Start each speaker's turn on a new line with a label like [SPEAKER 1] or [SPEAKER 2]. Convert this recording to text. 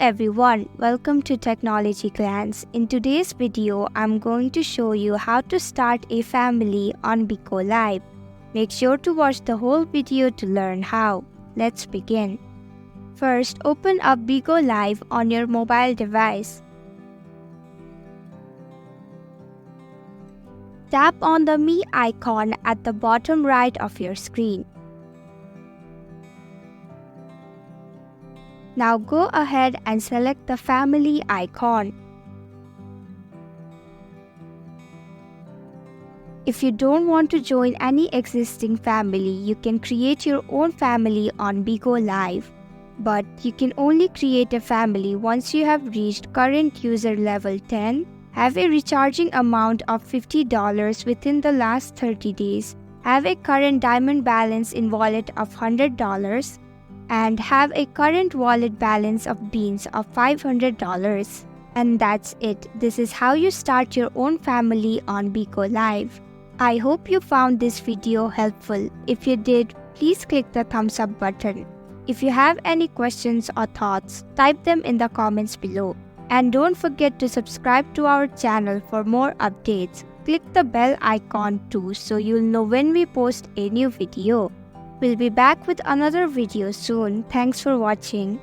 [SPEAKER 1] everyone, welcome to Technology Glance. In today's video, I'm going to show you how to start a family on Bigo Live. Make sure to watch the whole video to learn how. Let's begin. First, open up Bigo Live on your mobile device. Tap on the Me icon at the bottom right of your screen. Now go ahead and select the family icon. If you don't want to join any existing family, you can create your own family on Bigo Live. But you can only create a family once you have reached current user level 10, have a recharging amount of $50 within the last 30 days, have a current diamond balance in wallet of $100, and have a current wallet balance of beans of $500. And that's it. This is how you start your own family on Bigo Live. I hope you found this video helpful. If you did, please click the thumbs up button. If you have any questions or thoughts, type them in the comments below. And don't forget to subscribe to our channel for more updates. Click the bell icon too so you'll know when we post a new video. We'll be back with another video soon. Thanks for watching.